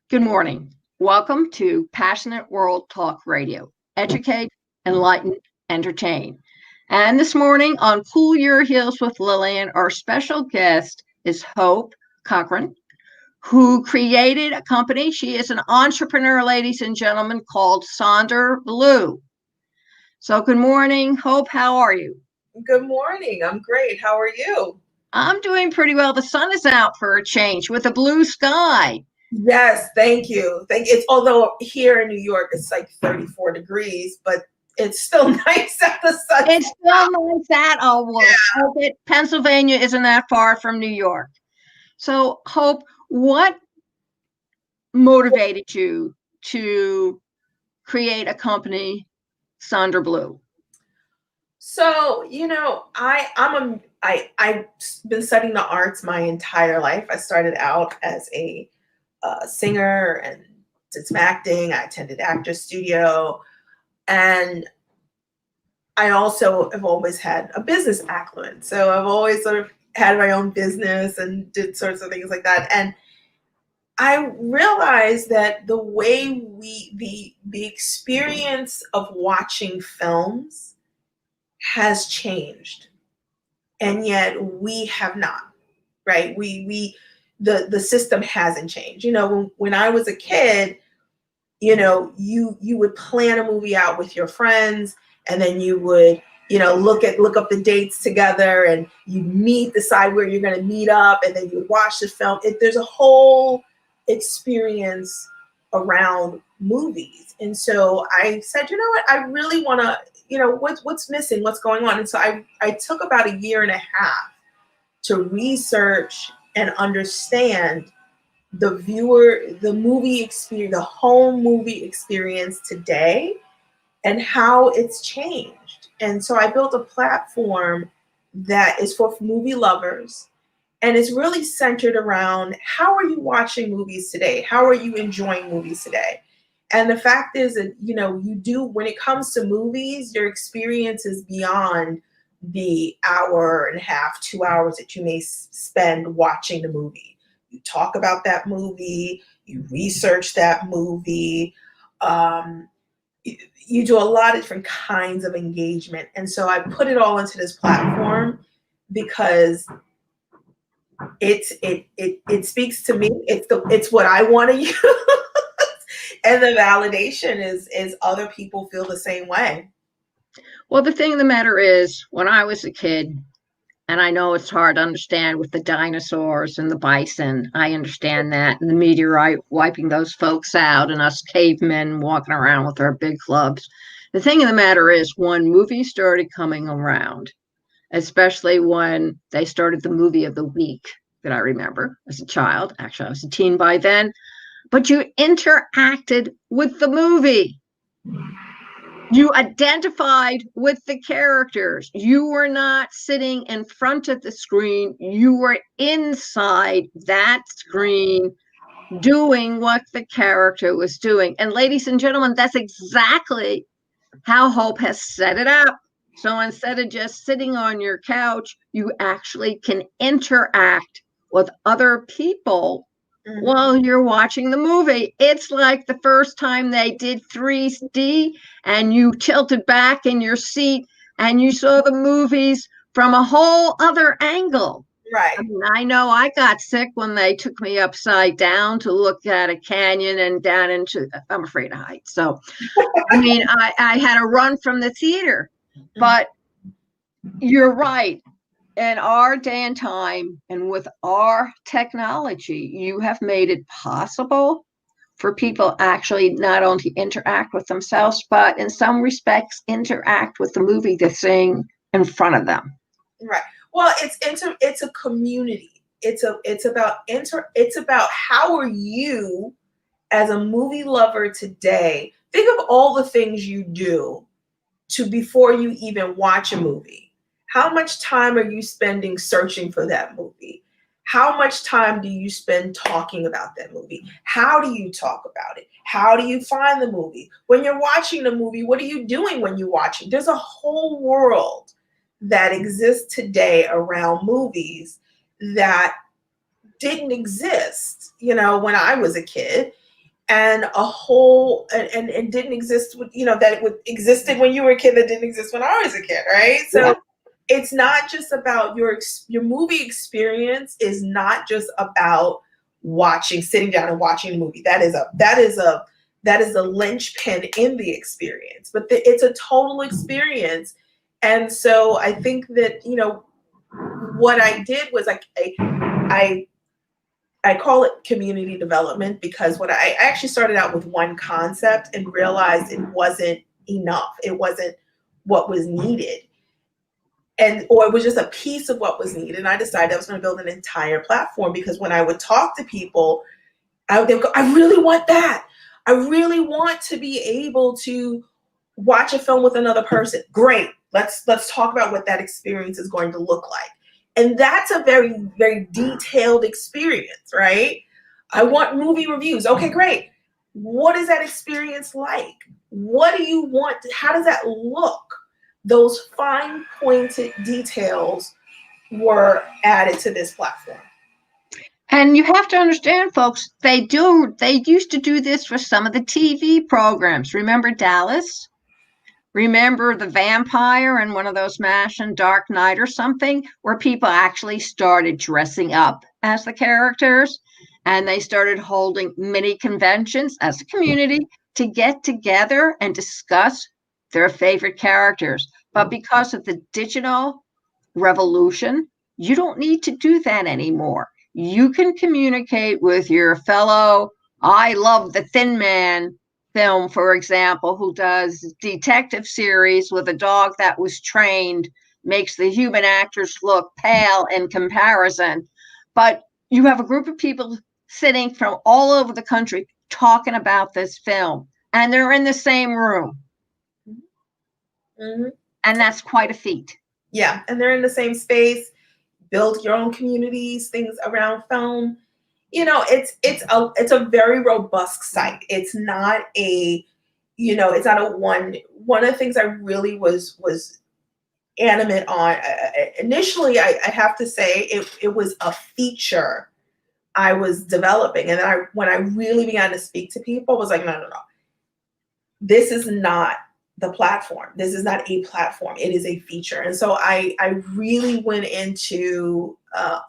Good morning. Welcome to Passionate World Talk Radio. Educate, enlighten, entertain. And this morning on Cool Your Heels with Lillian, our special guest is Hope Cochran, who created a company. She is an entrepreneur, ladies and gentlemen, called SonderBlu. So good morning, Hope. How are you? Good morning. I'm great. How are you? I'm doing pretty well. The sun is out for a change with a blue sky. Yes, thank you. It's although here in New York it's like 34 degrees, but it's still nice at the sun. It's still nice that Pennsylvania isn't that far from New York. So, Hope, what motivated you to create a company, SonderBlu? So, I've been studying the arts my entire life. I started out as a singer and did some acting. I attended actor studio, and I also have always had a business acumen. So I've always sort of had my own business and did sorts of things like that. And I realized that the way the experience of watching films has changed, and yet we have not, right? The system hasn't changed. When I was a kid, you would plan a movie out with your friends, and then you would look up the dates together, and you decide where you're going to meet up, and then you would watch the film. There's a whole experience around movies. And so I said, you know what, I really want to, what's missing, what's going on. And so I took about a year and a half to research and understand the movie experience, the home movie experience today, and how it's changed. And so I built a platform that is for movie lovers, and it's really centered around how are you watching movies today? How are you enjoying movies today? And the fact is that, when it comes to movies, your experience is beyond the hour and a half, 2 hours that you may spend watching the movie. You talk about that movie, you research that movie, you do a lot of different kinds of engagement. And so I put it all into this platform because it speaks to me. It's what I want to use. And the validation is other people feel the same way. Well, the thing of the matter is, when I was a kid, and I know it's hard to understand with the dinosaurs and the bison, I understand that, and the meteorite wiping those folks out, and us cavemen walking around with our big clubs. The thing of the matter is, when movies started coming around, especially when they started the movie of the week that I remember as a child, actually I was a teen by then, but you interacted with the movie. You identified with the characters. You were not sitting in front of the screen. You were inside that screen doing what the character was doing. And ladies and gentlemen, that's exactly how Hope has set it up. So instead of just sitting on your couch, you actually can interact with other people while you're watching the movie. It's like the first time they did 3D and you tilted back in your seat and you saw the movies from a whole other angle. Right. I know I got sick when they took me upside down to look at a canyon and down into, I'm afraid of heights. So, I had to run from the theater. But you're right. In our day and time, and with our technology, you have made it possible for people actually not only interact with themselves, but in some respects interact with the movie they're seeing in front of them. Right. Well, it's a community. It's about how are you as a movie lover today? Think of all the things you do before you even watch a movie. How much time are you spending searching for that movie? How much time do you spend talking about that movie? How do you talk about it? How do you find the movie? When you're watching the movie, what are you doing when you're watching? There's a whole world that exists today around movies that didn't exist, you know, when I was a kid, and a whole and didn't exist with, you know, that it would existed when you were a kid that didn't exist when I was a kid, right? So it's not just about your movie experience is not just about sitting down and watching a movie. That is a linchpin in the experience, but it's a total experience. And so I think that, you know, what I did was I call it community development, because I actually started out with one concept and realized it wasn't enough. It wasn't what was needed. Or it was just a piece of what was needed. And I decided I was going to build an entire platform, because when I would talk to people, they would go, I really want that. I really want to be able to watch a film with another person. Great. Let's talk about what that experience is going to look like. And that's a very, very detailed experience, right? I want movie reviews. Okay, great. What is that experience like? What do you want? How does that look? Those fine pointed details were added to this platform. And you have to understand, folks, they used to do this for some of the TV programs. Remember Dallas? Remember the vampire in one of those MASH and Dark Knight or something, where people actually started dressing up as the characters, and they started holding mini conventions as a community to get together and discuss their favorite characters. But because of the digital revolution, you don't need to do that anymore. You can communicate with your fellow, I love the Thin Man film, for example, who does detective series with a dog that was trained, makes the human actors look pale in comparison. But you have a group of people sitting from all over the country talking about this film, and they're in the same room. Mm-hmm. And that's quite a feat. Yeah, and they're in the same space. Build your own communities, things around film. You know, it's a very robust site. It's not a, you know, it's not a one of the things I really was animate on. Initially, I have to say it was a feature I was developing. And then when I really began to speak to people, I was like, no. This is not the platform. This is not a platform. It is a feature. And so I really went into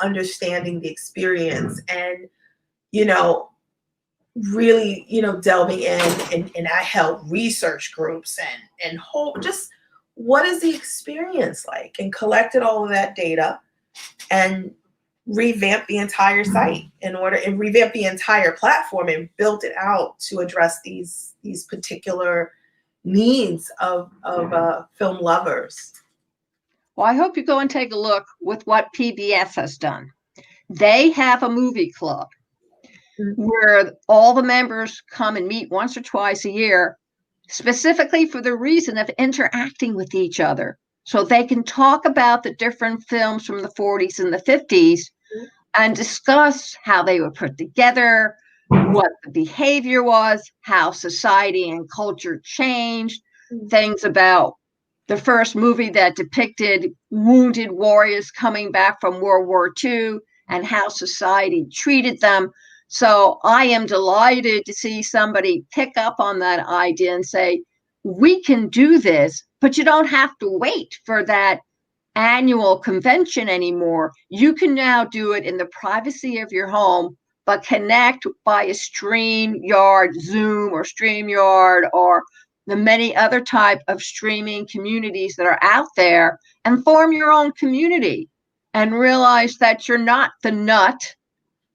understanding the experience and, you know, really, you know, delving in, and I held research groups and just what is the experience like, and collected all of that data and revamped the entire site and revamped the entire platform and built it out to address these particular needs of film lovers. Well, I hope you go and take a look with what PBS has done. They have a movie club where all the members come and meet once or twice a year, specifically for the reason of interacting with each other. So they can talk about the different films from the 40s and the 50s and discuss how they were put together, what the behavior was, how society and culture changed, things about the first movie that depicted wounded warriors coming back from World War II and how society treated them. So I am delighted to see somebody pick up on that idea and say, we can do this, but you don't have to wait for that annual convention anymore. You can now do it in the privacy of your home, but connect by a StreamYard, Zoom or StreamYard, or the many other type of streaming communities that are out there, and form your own community and realize that you're not the nut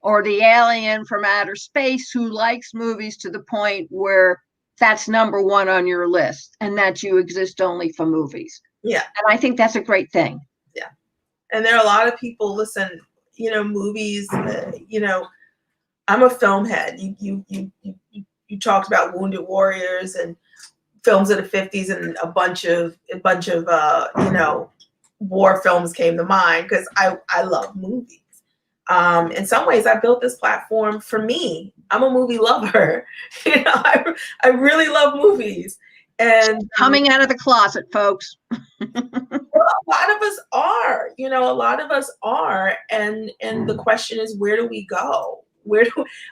or the alien from outer space who likes movies to the point where that's number one on your list and that you exist only for movies. Yeah. And I think that's a great thing. Yeah. And there are a lot of people, listen, you know, movies, you know, I'm a film head. You talked about Wounded Warriors and films of the 50s, and a bunch of you know, war films came to mind because I love movies. In some ways, I built this platform for me. I'm a movie lover. You know, I really love movies. And coming out of the closet, folks. Well, a lot of us are, a lot of us are. And the question is, where do we go?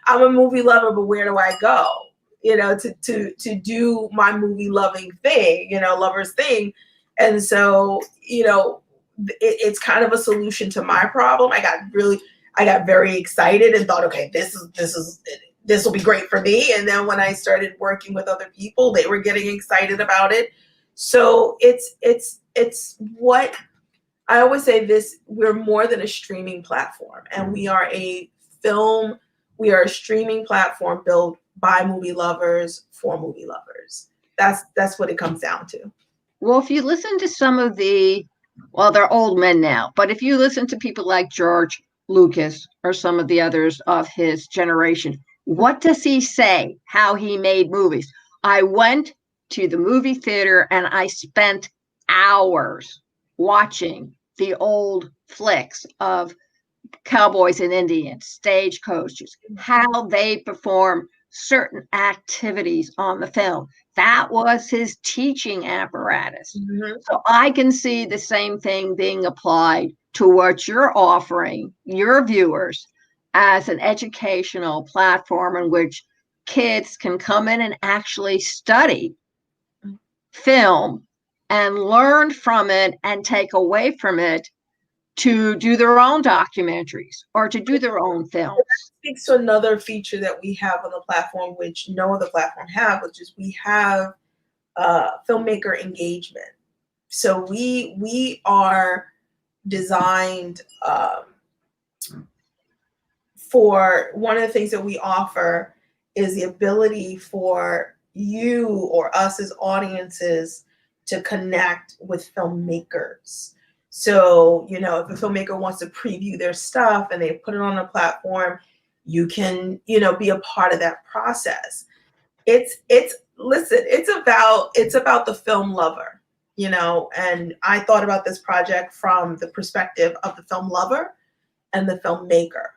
I'm a movie lover, but where do I go? To do my movie loving thing, lover's thing. And so, it's kind of a solution to my problem. I got very excited and thought, okay, this will be great for me. And then when I started working with other people, they were getting excited about it. So it's what I always say, we're more than a streaming platform, and we are a streaming platform built by movie lovers for movie lovers. That's what it comes down to. Well, if you listen to some of they're old men now, but if you listen to people like George Lucas or some of the others of his generation, what does he say? How he made movies? I went to the movie theater and I spent hours watching the old flicks of cowboys and Indians, stagecoaches, how they perform certain activities on the film. That was his teaching apparatus. Mm-hmm. So I can see the same thing being applied to what you're offering your viewers as an educational platform in which kids can come in and actually study film and learn from it and take away from it to do their own documentaries or to do their own films. That speaks to another feature that we have on the platform, which no other platform have, which is we have Filmmaker Engagement. So we are designed for, one of the things that we offer is the ability for you or us as audiences to connect with filmmakers. So, if a filmmaker wants to preview their stuff and they put it on a platform, you can, be a part of that process. It's about the film lover, and I thought about this project from the perspective of the film lover and the filmmaker.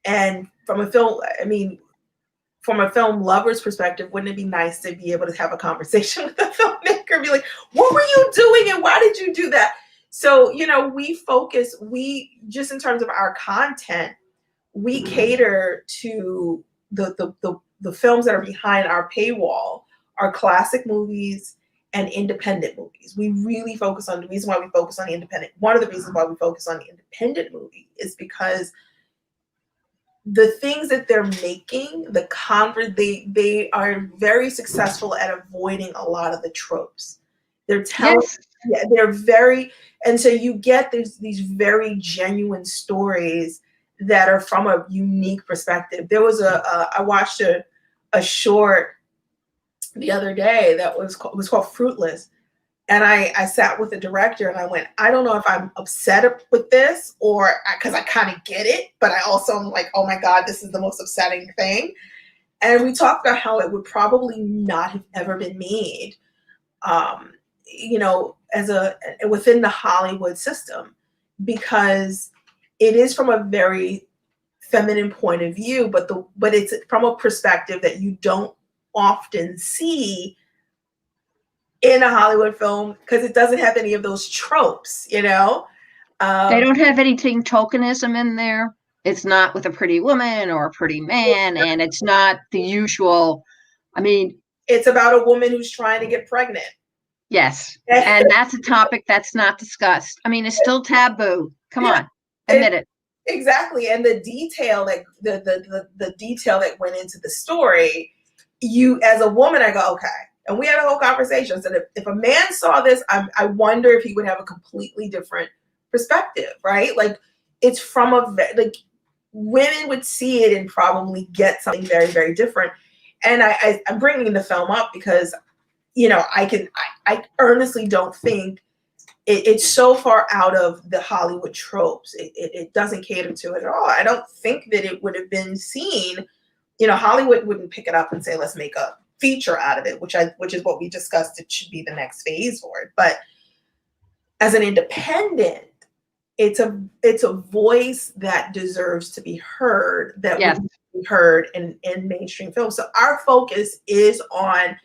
And from a film lover's perspective, wouldn't it be nice to be able to have a conversation with the filmmaker, be like, what were you doing and why did you do that? So, we just in terms of our content, we cater to the films that are behind our paywall are classic movies and independent movies. We really focus on, the reason why we focus on the independent, one of the reasons why we focus on the independent movie is because the things that they're making, they are very successful at avoiding a lot of the tropes. They're telling, yes. They're very, and so you get these very genuine stories that are from a unique perspective. There was I watched a short the other day that was called Fruitless. And I sat with the director and I went, I don't know if I'm upset with this or because I kind of get it, but I also am like, oh my God, this is the most upsetting thing. And we talked about how it would probably not have ever been made, within the Hollywood system, because it is from a very feminine point of view, but it's from a perspective that you don't often see in a Hollywood film because it doesn't have any of those tropes, They don't have anything tokenism in there. It's not with a pretty woman or a pretty man, and it's not the usual. It's about a woman who's trying to get pregnant. Yes, and that's a topic that's not discussed. It's still taboo. Come on, admit it. Exactly, and the detail that the detail that went into the story, you as a woman, I go, okay. And we had a whole conversation. So if a man saw this, I wonder if he would have a completely different perspective, right? Like it's from women would see it and probably get something very, very different. And I'm bringing the film up because, I earnestly don't think it's so far out of the Hollywood tropes. It doesn't cater to it at all. I don't think that it would have been seen. Hollywood wouldn't pick it up and say, let's make a feature out of it, which is what we discussed. It should be the next phase for it. But as an independent, it's a voice that deserves to be heard, that would be heard in mainstream film. So our focus is on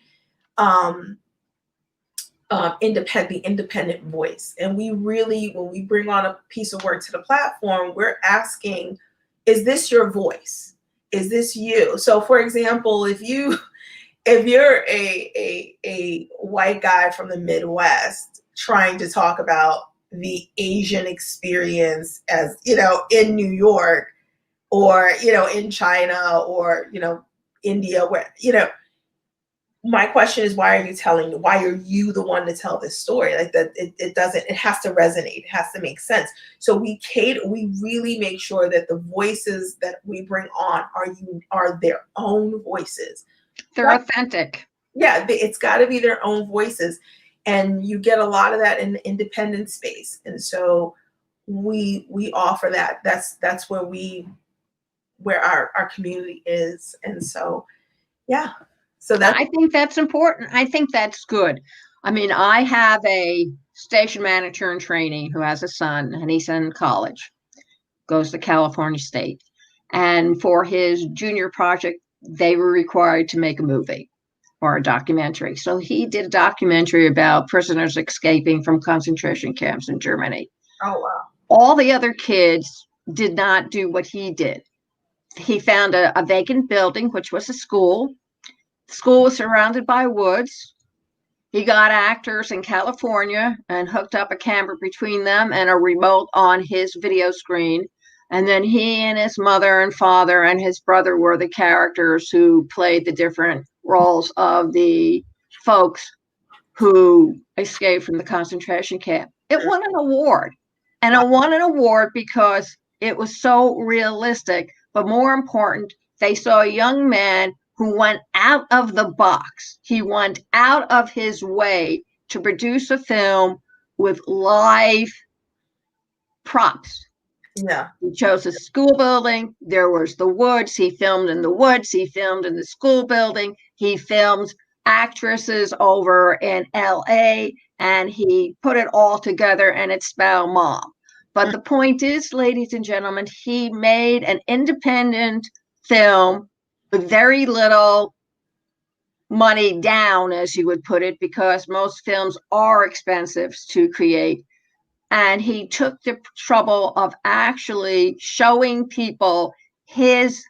the independent voice. And we really, when we bring on a piece of work to the platform, we're asking, is this your voice? Is this you? So for example, if you're a white guy from the Midwest trying to talk about the Asian experience, as you know, in New York, or in China, or India, where my question is, why are you the one to tell this story? Like that, it has to resonate, it has to make sense. So we really make sure that the voices that we bring on are their own voices. They're authentic. Yeah, it's got to be their own voices. And you get a lot of that in the independent space. And so we offer that. That's where our community is. And so, yeah. So I think that's important. I think that's good. I mean, I have a station manager in training who has a son, and he's in college, goes to California State. And for his junior project, they were required to make a movie or a documentary. So he did a documentary about prisoners escaping from concentration camps in Germany. Oh, wow. All the other kids did not do what he did. He found a vacant building, which was a school. The school was surrounded by woods. He got actors in California and hooked up a camera between them and a remote on his video screen. And then he and his mother and father and his brother were the characters who played the different roles of the folks who escaped from the concentration camp. It won an award. And it won an award because it was so realistic. But more important, they saw a young man who went out of the box. He went out of his way to produce a film with live props. Yeah. He chose a school building. There was the woods. He filmed in the woods. He filmed in the school building. He filmed actresses over in LA, and he put it all together, and it's about mom. But the point is, ladies and gentlemen, he made an independent film with very little money down, as you would put it, because most films are expensive to create. And he took the trouble of actually showing people his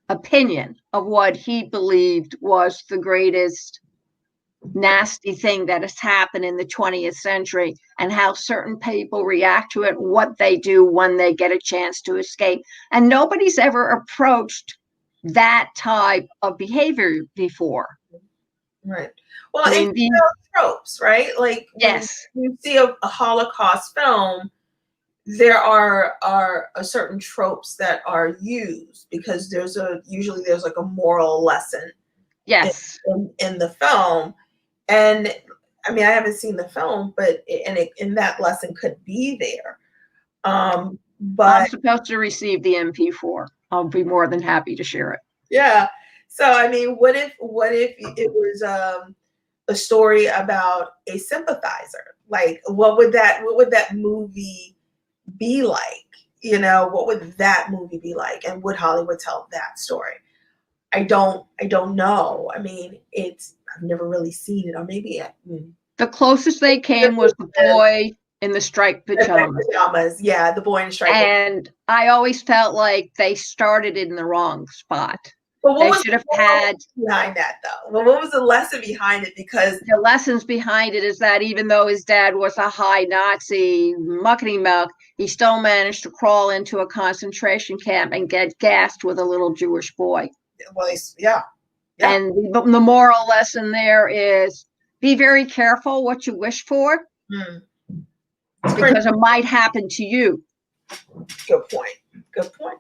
opinion of what he believed was the greatest nasty thing that has happened in the 20th century, and how certain people react to it, what they do when they get a chance to escape. And nobody's ever approached that type of behavior before. Right. Well, and tropes, right? Like, yes, when you see a Holocaust film, there are certain tropes that are used because usually there's like a moral lesson. Yes. In the film. And I mean, I haven't seen the film, but and that lesson could be there. But I'm supposed to receive the MP4. I'll be more than happy to share it. Yeah. So I mean, what if it was a story about a sympathizer? Like, what would that movie be like? What would that movie be like? And would Hollywood tell that story? I don't know. I mean, I've never really seen it, or maybe the closest they came was the boy in the striped pajamas. Yeah, the boy in the striped and I always felt like they started in the wrong spot. But they should have had behind that, though. Well, what was the lesson behind it? Because the lessons behind it is that even though his dad was a high Nazi muckety muck, he still managed to crawl into a concentration camp and get gassed with a little Jewish boy. Well, yeah. And the moral lesson there is be very careful what you wish for, because it might happen to you. Good point.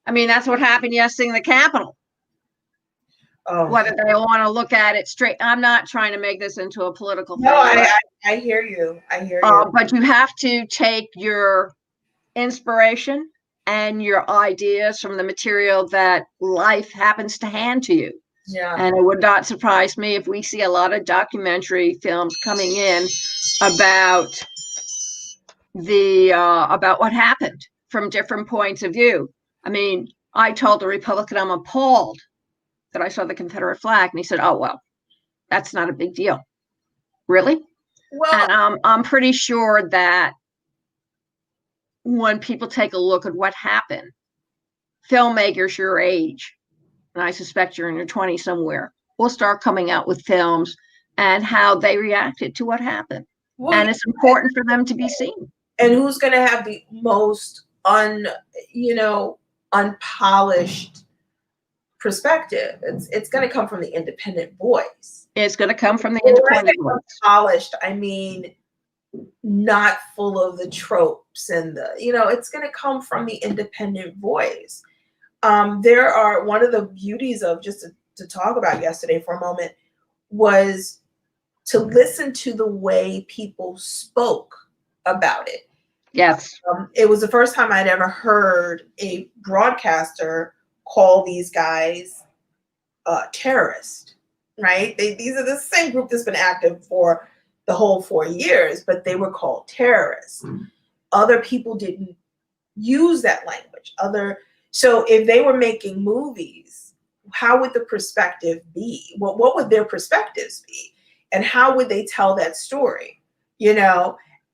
I mean, that's what happened yesterday in the Capitol. Oh. Whether they want to look at it straight. I'm not trying to make this into a political thing. No, I hear you. But you have to take your inspiration and your ideas from the material that life happens to hand to you. Yeah. And it would not surprise me if we see a lot of documentary films coming in about about what happened from different points of view. I mean, I told the Republican I'm appalled that I saw the Confederate flag, and he said, "Oh, well, that's not a big deal." Really? Well, And I'm pretty sure that when people take a look at what happened, filmmakers your age, and I suspect you're in your 20s somewhere, will start coming out with films and how they reacted to what happened. well, And it's important for them to be seen. and who's going to have the most unpolished perspective? It's going to come from the independent voice. It's going to come from the independent voice. Polished, I mean, not full of the tropes and it's going to come from the independent voice. There are, one of the beauties of, just to talk about yesterday for a moment, was to listen to the way people spoke about it. Yes. It was the first time I'd ever heard a broadcaster call these guys terrorist, right? These are the same group that's been active for the whole 4 years, but they were called terrorists. Other people didn't use that language. So if they were making movies, how would the perspective be? What would their perspectives be? And how would they tell that story?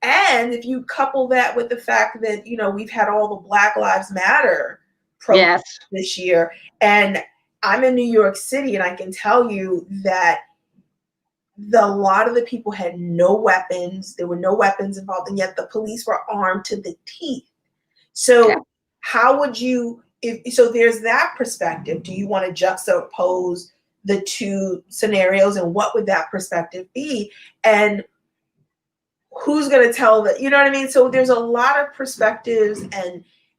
And if you couple that with the fact that, we've had all the Black Lives Matter protests this year, and I'm in New York City, and I can tell you that a lot of the people had no weapons. There were no weapons involved, and yet the police were armed to the teeth. So how would you, so there's that perspective. Do you want to juxtapose the two scenarios, and what would that perspective be? And who's going to tell that? You know what I mean? So there's a lot of perspectives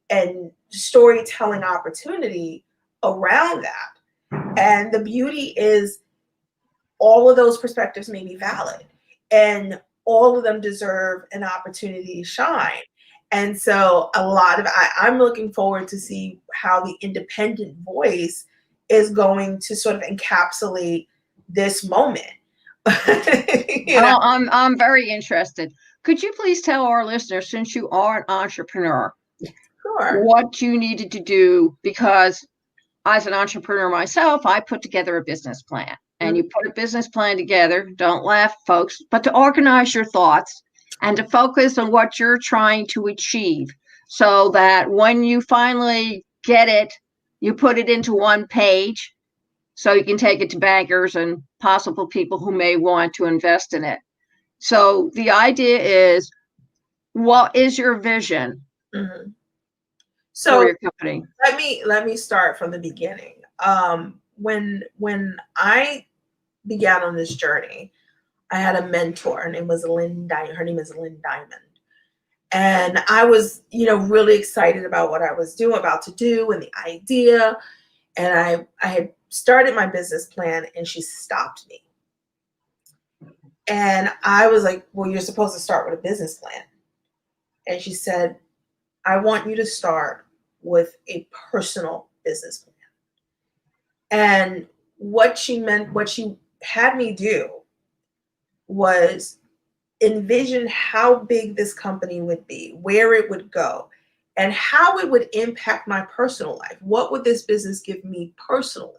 and storytelling opportunity around that. And the beauty is all of those perspectives may be valid, and all of them deserve an opportunity to shine. And so I'm looking forward to see how the independent voice is going to sort of encapsulate this moment. I'm very interested. Could you please tell our listeners, since you are an entrepreneur, what you needed to do? Because as an entrepreneur myself, I put together a business plan. And you put a business plan together, don't laugh, folks, but to organize your thoughts and to focus on what you're trying to achieve, so that when you finally get it, you put it into one page so you can take it to bankers and possible people who may want to invest in it. So the idea is, what is your vision for your company? Let me start from the beginning. When I began on this journey, I had a mentor. Her name is Lillian. And I was, really excited about what I was about to do and the idea. And I had started my business plan, and she stopped me. And I was like, well, you're supposed to start with a business plan. And she said, I want you to start with a personal business plan. And what she had me do was envision how big this company would be, where it would go, and how it would impact my personal life. What would this business give me personally?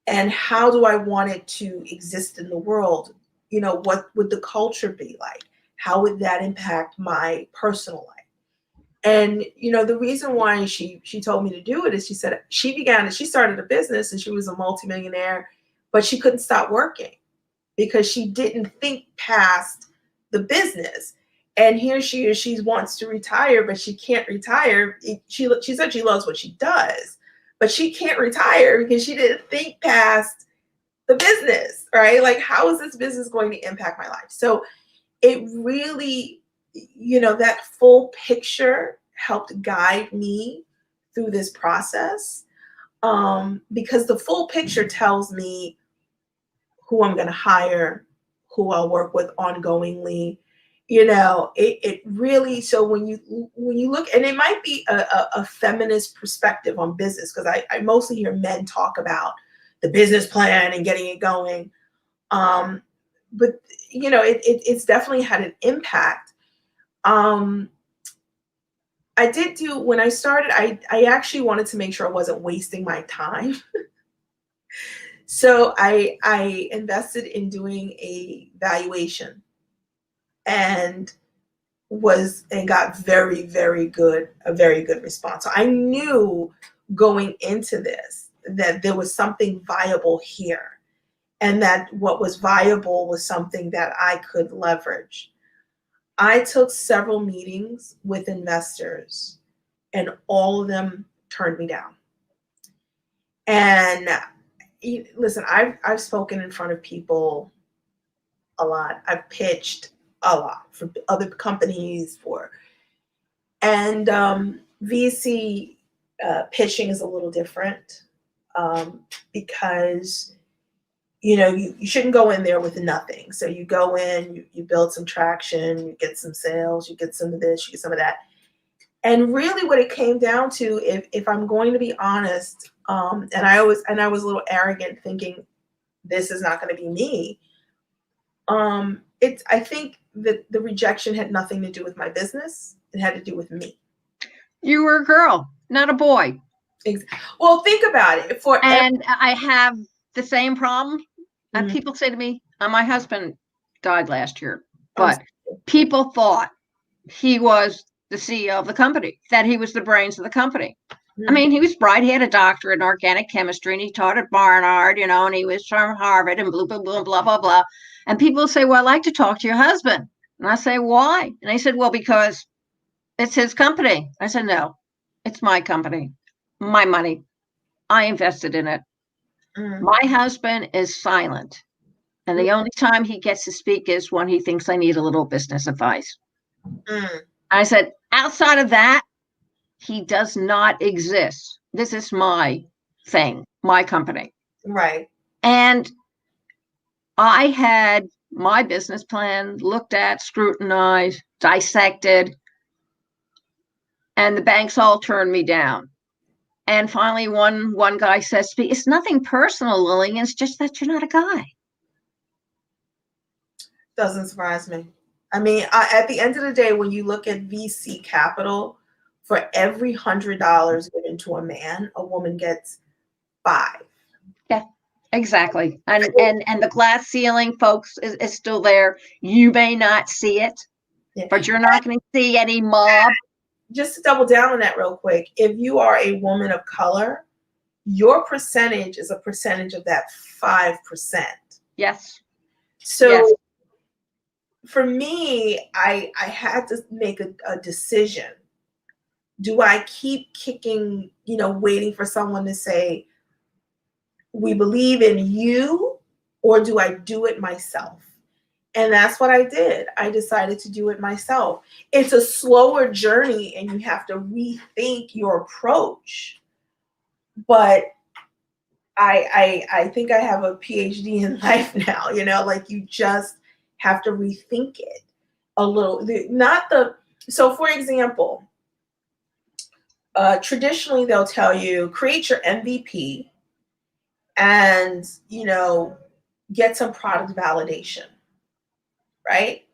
And how do I want it to exist in the world? What would the culture be like? How would that impact my personal life? And, the reason why she told me to do it is, she said she started a business, and she was a multimillionaire, but she couldn't stop working because she didn't think past the business. And here she is, she wants to retire, but she can't retire. She said she loves what she does, but she can't retire because she didn't think past the business, right? Like, how is this business going to impact my life? So it really, that full picture helped guide me through this process, because the full picture tells me who I'm going to hire, who I'll work with ongoingly. It really, so when you look, and it might be a feminist perspective on business, because I mostly hear men talk about the business plan and getting it going. But it's definitely had an impact. When I started, I actually wanted to make sure I wasn't wasting my time. So I invested in doing a valuation and got very, very good, a very good response. So I knew going into this that there was something viable here, and that what was viable was something that I could leverage. I took several meetings with investors, and all of them turned me down. And listen, I've spoken in front of people a lot. I've pitched a lot for other companies, and VC pitching is a little different, because you shouldn't go in there with nothing. So you go in, you build some traction, you get some sales, you get some of this, you get some of that. And really what it came down to, if I'm going to be honest, and I was a little arrogant thinking this is not going to be me. I think that the rejection had nothing to do with my business. It had to do with me. You were a girl, not a boy. Well, think about it. I have the same problem. And people say to me, my husband died last year, but people thought he was the CEO of the company, that he was the brains of the company. I mean, he was bright. He had a doctorate in organic chemistry, and he taught at Barnard, and he was from Harvard, and blah, blah, blah, blah, blah, blah. And people say, well, I'd like to talk to your husband. And I say, why? And they said, well, because it's his company. I said, no, it's my company, my money. I invested in it. My husband is silent. And the only time he gets to speak is when he thinks I need a little business advice. I said, outside of that, he does not exist. This is my thing, my company. Right. And I had my business plan looked at, scrutinized, dissected, and the banks all turned me down. And finally, one guy says to me, it's nothing personal, Lillian. It's just that you're not a guy. Doesn't surprise me. I mean, at the end of the day, when you look at VC capital, for every $100 given to a man, a woman gets 5. Yeah, exactly. And the glass ceiling, folks, is still there. You may not see it, but you're not going to see any mob. Just to double down on that real quick, if you are a woman of color, your percentage is a percentage of that 5%. Yes. So yes. For me, I had to make a decision. Do I keep kicking, waiting for someone to say, we believe in you, or do I do it myself? And that's what I did. I decided to do it myself. It's a slower journey and you have to rethink your approach. But I think I have a PhD in life now, like you just have to rethink it a little. So for example, traditionally they'll tell you create your MVP and, get some product validation. Right?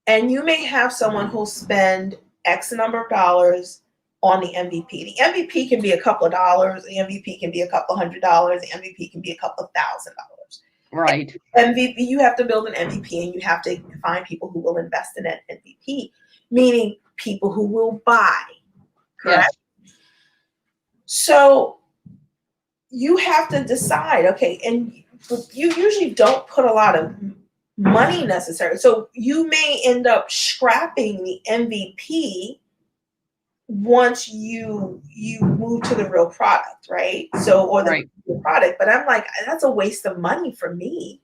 And you may have someone who'll spend X number of dollars on the MVP. The MVP can be a couple of dollars. The MVP can be a couple $100. The MVP can be a couple of $1,000. Right. MVP, you have to build an MVP and you have to find people who will invest in that MVP, meaning people who will buy. Correct? Yes. So you have to decide, okay, and you usually don't put a lot of money necessary. So you may end up scrapping the MVP once you move to the real product, right? So, or the product. But I'm like, that's a waste of money for me.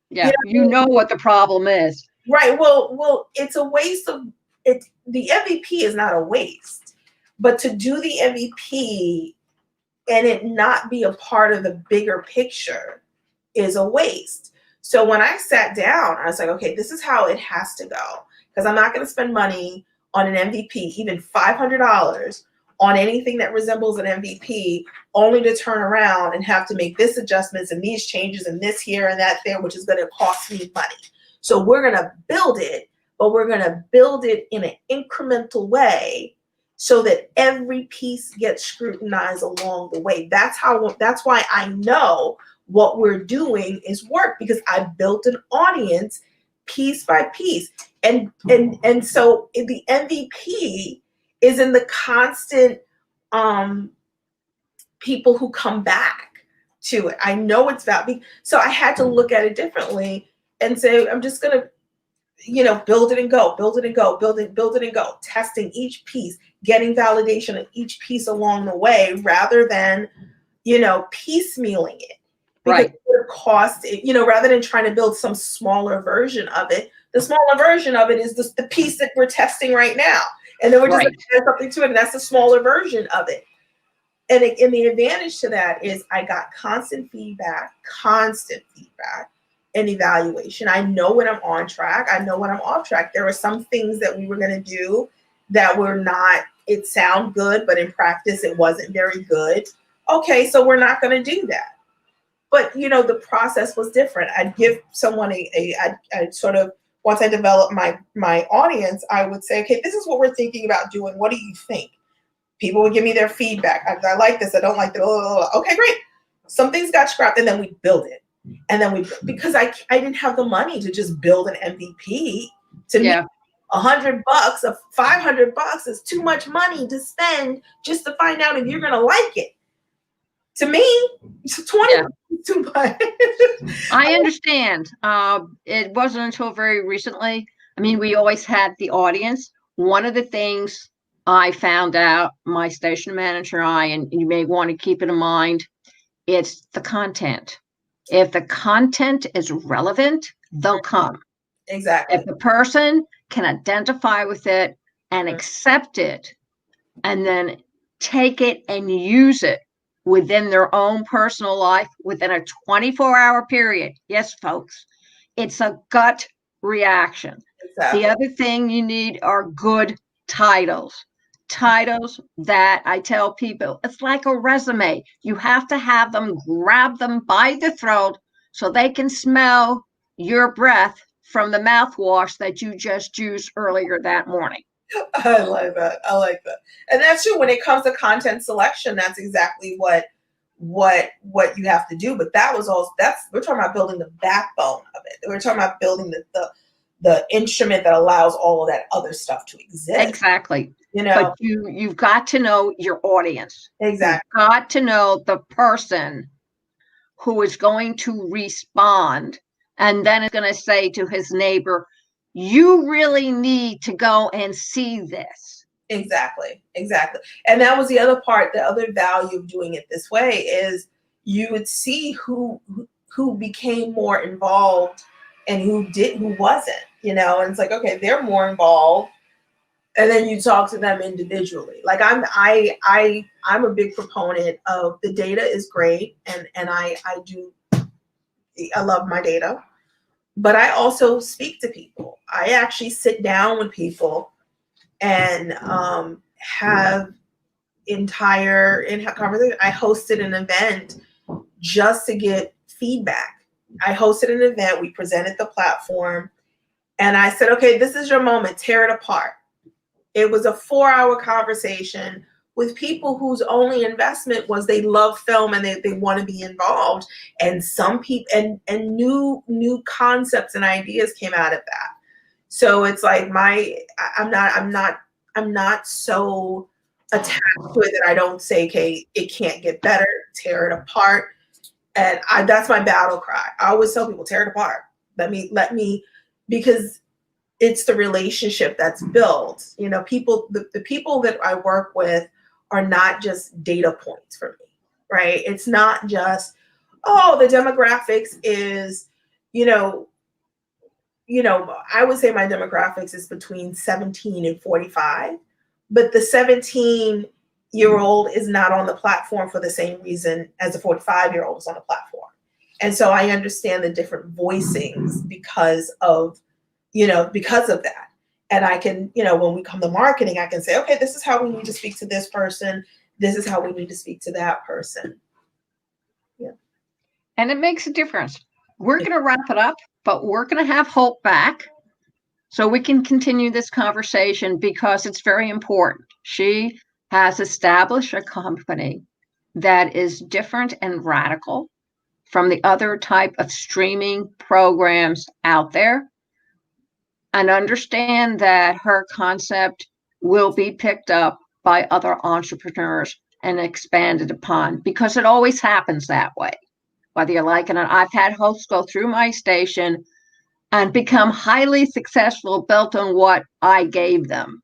Yeah, you know what the problem is. Right. Well, it's a waste of it. The MVP is not a waste, but to do the MVP and it not be a part of the bigger picture is a waste. So when I sat down, I was like, okay, this is how it has to go. Because I'm not going to spend money on an MVP, even $500 on anything that resembles an MVP, only to turn around and have to make this adjustments and these changes and this here and that there, which is going to cost me money. So we're going to build it, but we're going to build it in an incremental way so that every piece gets scrutinized along the way. That's why I know what we're doing is work, because I built an audience piece by piece. And so the MVP is in the constant people who come back to it. I know it's valid. So I had to look at it differently and say, I'm just going to, build it and go, build it and go, build it and go, testing each piece, getting validation of each piece along the way, rather than, piecemealing it. Because Right. it would cost, rather than trying to build some smaller version of it, the smaller version of it is the piece that we're testing right now. And then we're just adding something to it, and that's the smaller version of it. And the advantage to that is I got constant feedback and evaluation. I know when I'm on track. I know when I'm off track. There were some things that we were going to do that were not, it sound good, but in practice, it wasn't very good. Okay, so we're not going to do that. But, the process was different. I'd give someone I'd sort of, once I developed my audience, I would say, okay, this is what we're thinking about doing. What do you think? People would give me their feedback. I like this. I don't like that. Okay, great. Some things got scrapped, and then we build it. And then because I didn't have the money to just build an MVP. To me, $100 or $500 is too much money to spend just to find out if you're going to like it. To me, 20 is too much. I understand. It wasn't until very recently. I mean, we always had the audience. One of the things I found out, my station manager and I, and you may want to keep it in mind, it's the content. If the content is relevant, they'll come. Exactly. If the person can identify with it and accept it, and then take it and use it within their own personal life within a 24-hour period. Yes, folks, it's a gut reaction. Exactly. The other thing you need are good titles that I tell people, it's like a resume. You have to have them, grab them by the throat so they can smell your breath from the mouthwash that you just used earlier that morning. I like that. And that's true. When it comes to content selection, that's exactly what you have to do. But that was also, we're talking about building the backbone of it. We're talking about building the instrument that allows all of that other stuff to exist. Exactly. But you've got to know your audience. Exactly. You've got to know the person who is going to respond, and then is going to say to his neighbor, you really need to go and see this. Exactly. And that was the other part. The other value of doing it this way is you would see who became more involved and who wasn't, and it's like, okay, they're more involved. And then you talk to them individually. Like I'm a big proponent of the data is great. And I love my data, but I also speak to people. I actually sit down with people and have entire conversation. I hosted an event just to get feedback. I hosted an event. We presented the platform, and I said, okay, this is your moment. Tear it apart. It was a 4-hour conversation with people whose only investment was they love film and they want to be involved. And some people and new concepts and ideas came out of that. So it's like I'm not so attached to it that I don't say, okay, it can't get better, tear it apart. And that's my battle cry. I always tell people, tear it apart. Let me, because it's the relationship that's built. People, the people that I work with are not just data points for me, right? It's not just, the demographics is, I would say my demographics is between 17 and 45, but the 17-year-old is not on the platform for the same reason as the 45-year-old is on the platform. And so I understand the different voicings because of that. And I can, when we come to marketing, I can say, okay, this is how we need to speak to this person. This is how we need to speak to that person. Yeah. And it makes a difference. We're going to wrap it up, but we're going to have Hope back so we can continue this conversation because it's very important. She has established a company that is different and radical from the other type of streaming programs out there. and understand that her concept will be picked up by other entrepreneurs and expanded upon, because it always happens that way, whether you like it or not. I've had hosts go through my station and become highly successful, built on what I gave them.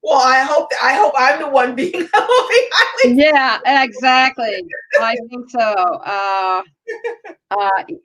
Well, I hope I'm the one being highly. Yeah, exactly. I think so.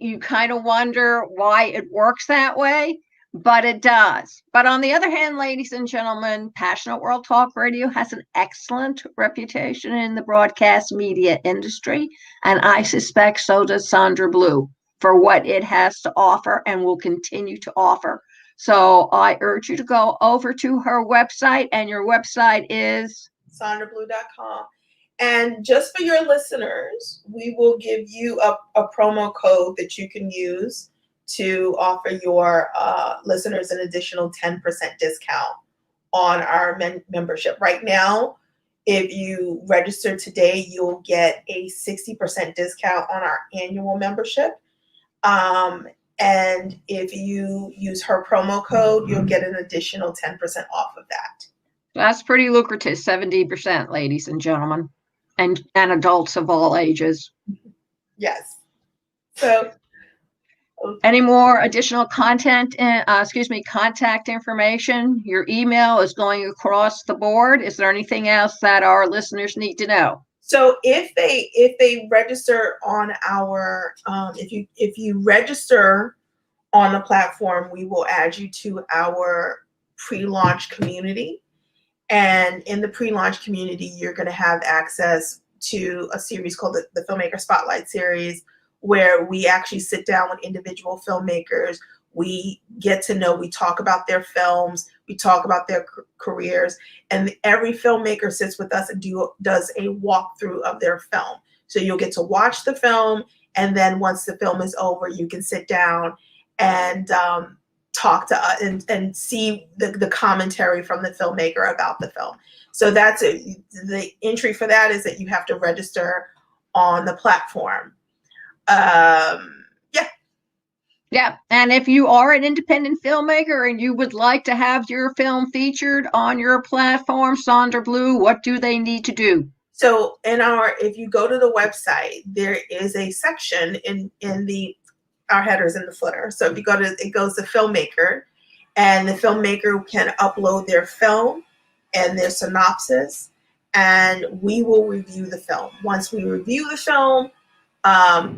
You kind of wonder why it works that way, but it does. But on the other hand, ladies and gentlemen, Passionate World Talk Radio has an excellent reputation in the broadcast media industry, and I suspect so does SonderBlu for what it has to offer and will continue to offer. So I urge you to go over to her website, and your website is SonderBlu.com. And just for your listeners, we will give you a promo code that you can use to offer your listeners an additional 10% discount on our membership. Right now, if you register today, you'll get a 60% discount on our annual membership. And if you use her promo code, you'll get an additional 10% off of that. That's pretty lucrative, 70%, ladies and gentlemen, and adults of all ages. Yes. So, any more additional contact information? Your email is going across the board. Is there anything else that our listeners need to know? So if they register on our, if you register on the platform, we will add you to our pre-launch community. And in the pre-launch community, you're going to have access to a series called the Filmmaker Spotlight Series, where we actually sit down with individual filmmakers. We get to know, we talk about their films, we talk about their careers, and every filmmaker sits with us and does a walkthrough of their film. So you'll get to watch the film, and then once the film is over, you can sit down and talk to us and see the commentary from the filmmaker about the film. So that's it. The entry for that is that you have to register on the platform. Yeah. And if you are an independent filmmaker and you would like to have your film featured on your platform, SonderBlu, what do they need to do? So if you go to the website, there is a section in our headers in the footer. So if you go to, it goes to Filmmaker, and the filmmaker can upload their film and their synopsis, and we will review the film. Once we review the film,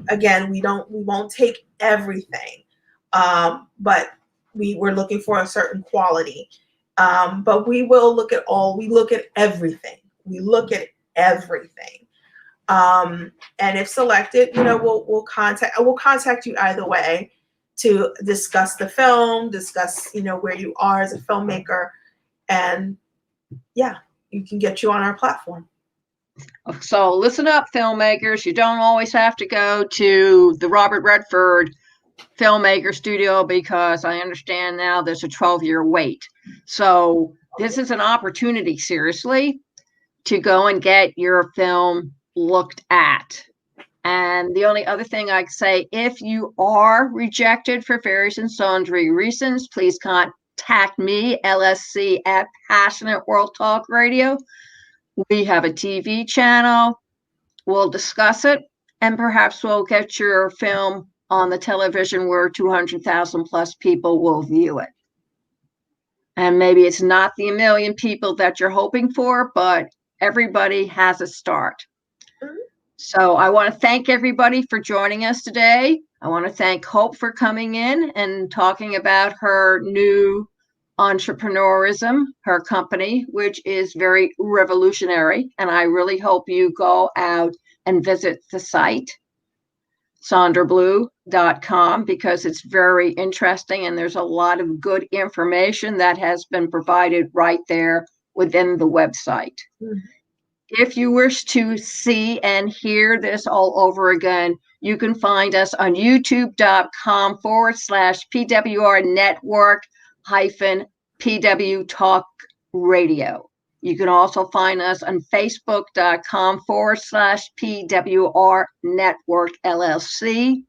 again, we won't take everything, but we're looking for a certain quality. But we will look at everything. We look at everything. And if selected, we'll contact you either way to discuss the film, discuss, where you are as a filmmaker, and you can get you on our platform. So listen up, filmmakers. You don't always have to go to the Robert Redford Filmmaker Studio, because I understand now there's a 12-year wait. So this is an opportunity, seriously, to go and get your film looked at. And the only other thing I'd say, if you are rejected for various and sundry reasons, please contact me, LSC, at Passionate World Talk Radio. We have a TV channel. We'll discuss it, and perhaps we'll get your film on the television where 200,000 plus people will view it. And maybe it's not the 1 million people that you're hoping for, but everybody has a start. So I want to thank everybody for joining us today. I want to thank Hope for coming in and talking about her new entrepreneurism, her company, which is very revolutionary. And I really hope you go out and visit the site, SonderBlu.com, because it's very interesting and there's a lot of good information that has been provided right there within the website. Mm-hmm. If you wish to see and hear this all over again, you can find us on youtube.com/PWR network -PW Talk Radio. You can also find us on facebook.com/PWR Network LLC.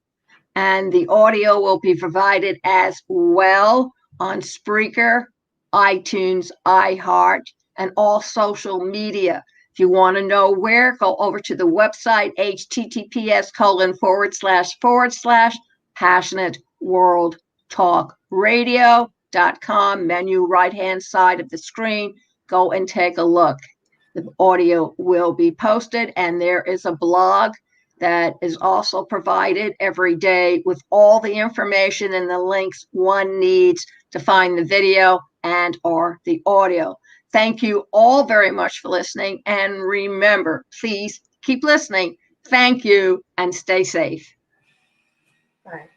And the audio will be provided as well on Spreaker, iTunes, iHeart, and all social media. If you want to know where, go over to the website, https://passionateworldtalkradio.com, menu right-hand side of the screen. Go and take a look. The audio will be posted, and there is a blog that is also provided every day with all the information and the links one needs to find the video and or the audio. Thank you all very much for listening. And remember, please keep listening. Thank you and stay safe. Bye.